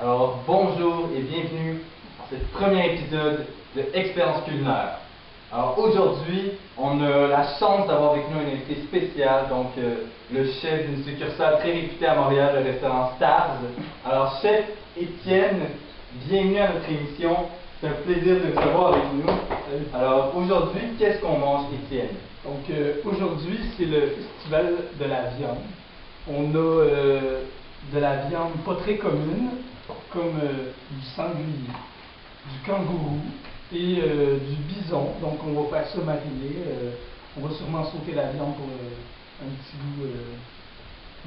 Alors, bonjour et bienvenue à ce premier épisode de Expérience culinaire. Alors, aujourd'hui, on a la chance d'avoir avec nous un invité spécial, donc le chef d'une succursale très réputée à Montréal, le restaurant Stars. Alors, chef Étienne, bienvenue à notre émission. C'est un plaisir de vous avoir avec nous. Alors, aujourd'hui, qu'est-ce qu'on mange, Étienne? Donc, aujourd'hui, c'est le festival de la viande. On a de la viande pas très commune, comme du sanglier, du kangourou et du bison. Donc, on va faire ça mariner. On va sûrement sauter la viande pour un petit goût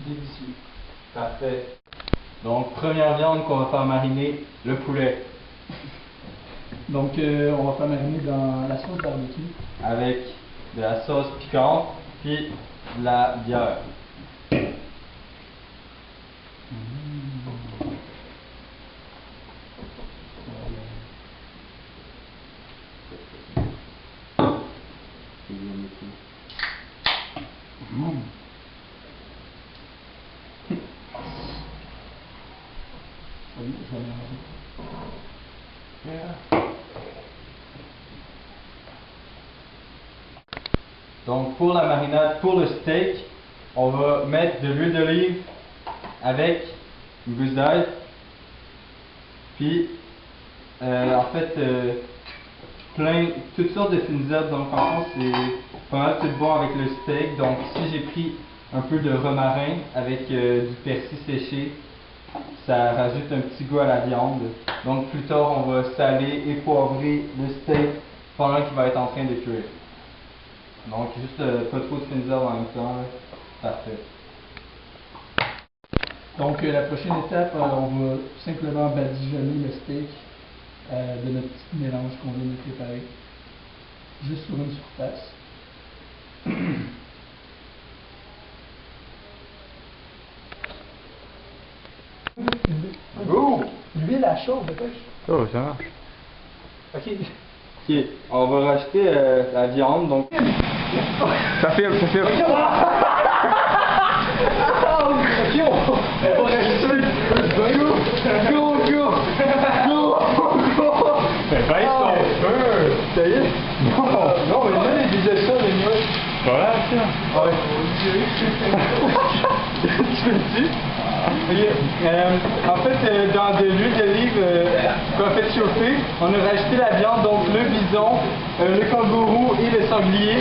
délicieux. Parfait. Donc, première viande qu'on va faire mariner, le poulet. Donc, on va faire mariner dans la sauce barbecue. Avec de la sauce piquante, puis de la bière. Oui, je vais mélanger. Donc pour la marinade, pour le steak, on va mettre de l'huile d'olive avec une gousse d'ail. Puis toutes sortes de fines herbes. Donc en fond c'est pas mal tout bon avec le steak. Donc ici j'ai pris un peu de romarin avec du persil séché. Ça rajoute un petit goût à la viande. Donc plus tard on va saler et poivrer le steak pendant qu'il va être en train de cuire. Donc juste pas trop de fines herbes en même temps. Là. Parfait. Donc la prochaine étape, on va simplement badigeonner le steak de notre petit mélange qu'on vient de préparer, juste sur une surface. L'huile à chaud, dépêche. Oh, ça marche. Ok. Ok, on va rajouter la viande, donc... Ça filme. Ok, on va rajouter. Go. Mais baisse ton feu! Ça y est? Non, mais là, il disait ça, les nuages. Voilà, ça. Ah ouais. Tu fais-tu? En fait, dans de l'huile d'olive qu'on a fait chauffer, on a rajouté la viande, donc le bison, le kangourou et le sanglier.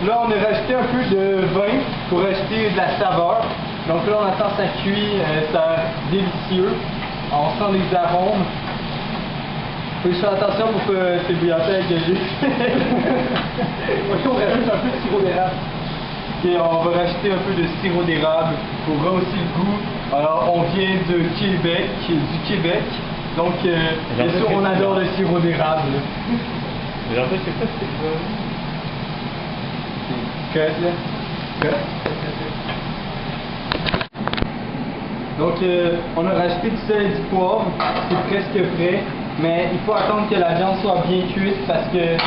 Là, on a rajouté un peu de vin pour ajouter de la saveur. Donc là, on attend ça cuit, ça délicieux. On sent les arômes. Faut faire attention pour que c'est bouillanté avec le jus. Ok, on rajoute un peu de sirop d'érable. Et on va rajouter un peu de sirop d'érable pour rehausser le goût. Alors, on vient de Québec, du Québec. Donc, bien sûr, on adore le sirop d'érable. Mais en fait, c'est quoi Cut, là. Cut. Donc, on a rajouté du sel et du poivre. C'est presque prêt. Mais il faut attendre que la viande soit bien cuite parce que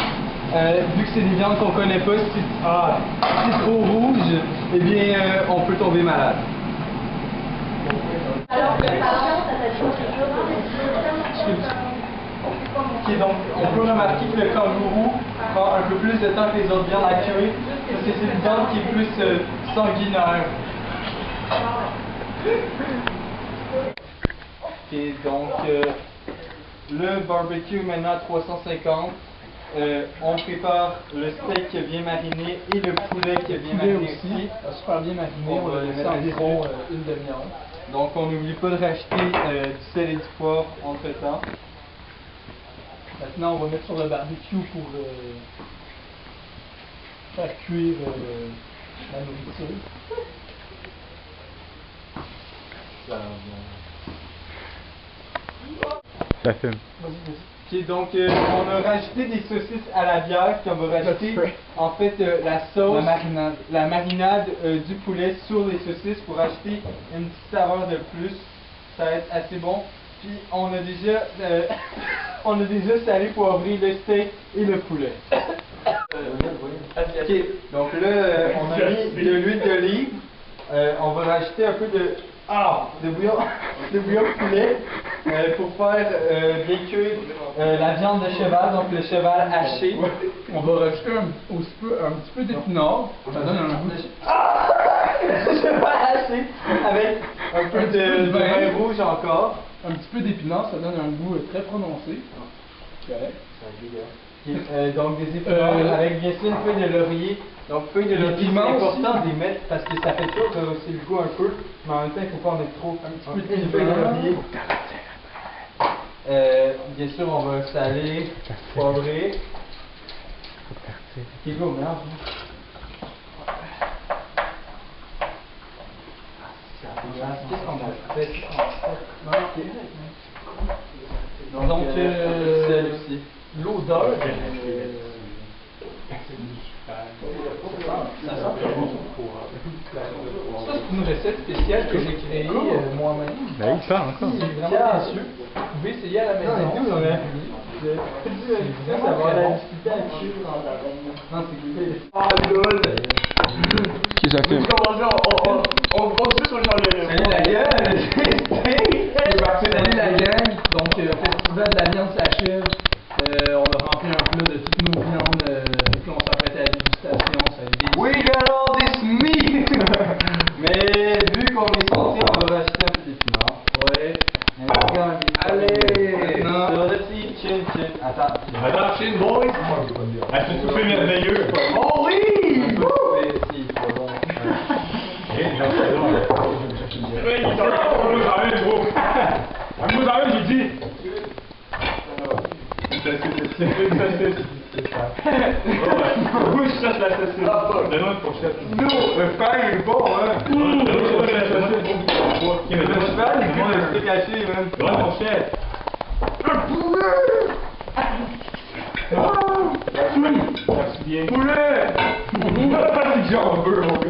vu que c'est des viandes qu'on connaît pas, si c'est trop rouge, eh bien on peut tomber malade. Alors que ça Ok, donc on peut remarquer que le kangourou prend un peu plus de temps que les autres viandes à cuire parce que c'est une viande qui est plus sanguinaire. Ok, donc le barbecue maintenant à 350. On prépare le steak qui est bien mariné et le poulet qui est bien mariné aussi. Super bien mariné, on va le laisser environ une demi-heure. Donc on n'oublie pas de rajouter du sel et du poivre entre temps. Maintenant, on va mettre sur le barbecue pour faire cuire la nourriture. Ça fume. Ok, donc on a rajouté des saucisses à la bière, puis on va rajouter en fait la sauce, la marinade du poulet sur les saucisses pour ajouter une petite saveur de plus. Ça va être assez bon. Puis on a déjà salé poivré le steak et le poulet. Ok, donc là on a mis de l'huile d'olive. On va rajouter un peu de bouillon de poulet. pour faire bien cuire la viande de cheval, donc le cheval haché. On va rajouter un petit peu d'épinards. Ça donne un goût. Le cheval haché avec un peu de vin rouge encore. Un petit peu d'épinards, ça donne un goût très prononcé. Correct. Donc des épinards avec bien sûr une feuille de laurier. Donc feuille de laurier, c'est important de les mettre parce que ça fait toujours aussi le goût un peu, mais en même temps il ne faut pas en mettre trop. Un petit peu de feuille de laurier. Bien sûr on va saler, poivrer. Qui go, merde. Qu'est-ce qu'on a fait? Donc sel aussi. L'odeur. Ça, c'est une recette spéciale que j'ai créée moi-même. Ben, il part encore. C'est vraiment délicieux. Vous pouvez essayer à la maison. Non, Ah lol! Qui ça filme? On continue sur le genre Salut la gueule! Salut la gang! Donc, le festival de la viande s'achève. On a rempli un plat de toutes nos viandes. Puis on s'apprête à la dégustation. Ça va être délicieux. We got all this meat! Mais vu qu'on est sorti, on va rajouter un peu d'épinards. Ouais. Allez! Non. Sur le petit chin. Attends. Attends, chin boys! Ah, c'est tout fait merveilleux! Oh oui! Si, c'est bon. J'ai dit! Où je cherche la saucisse? Donne-moi une fourchette. Nous, le cheval il est bon, hein? Le cheval il est le steak haché, man. Donne une fourchette. Merci bien. Poulet! C'est que j'en veux, mon gars.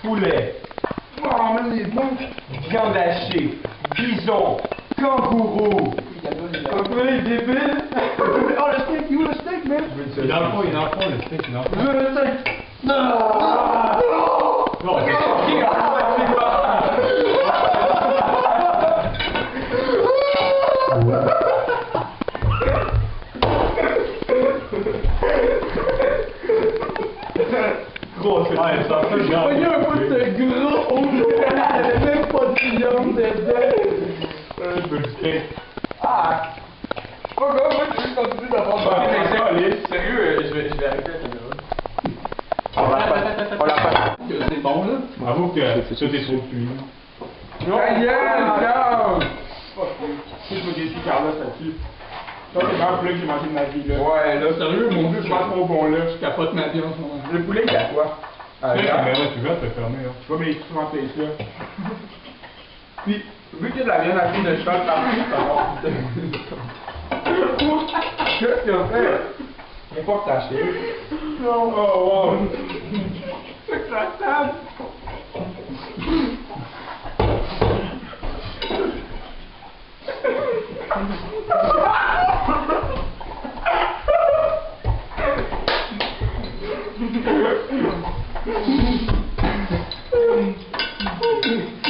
Poulet. Oh, même les bons. Viande hachée. Bison. Kangourou. Poulet débile! Oh, le steak, il est où le steak, man? Il est dans le fond, le steak, il est dans le fond. Le steak! Non, c'est gros, c'est pas ça. Voyez un peu de gros! Il n'y avait même pas de viande dedans! Un peu de steak. Ah! Pas grave, moi je vais continuer d'avoir sérieux, je vais arrêter la caméra. On l'a pas. C'est bon, là? Bravo que ça t'es trop cuit. Si je me décide Carlos là-dessus. Ça, c'est le meilleur poulet que j'ai mangé de ma vie, là. Ouais, là, sérieux, mon Dieu, Je pense trop bon, là. je capote ma vie en ce moment. Le poulet, il y a quoi? Ah, Tu veux te fermer, là. Je vais me les en place, là. Puis, vu qu'il y a de la viande à de cheval partout, ça va. Qu'est-ce qu'il a fait? Il faut que t'as acheté. Non. Oh, wow. C'est que la table.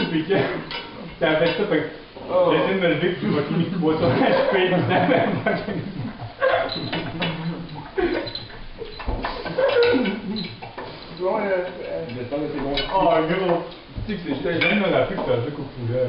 Puis que t'as fait ça, fait que j'essaie de me lever, puis je vais finir 300 HP, Oh, gros! Tu sais que c'est juste, je viens de me rappeler que t'as joué au poulet.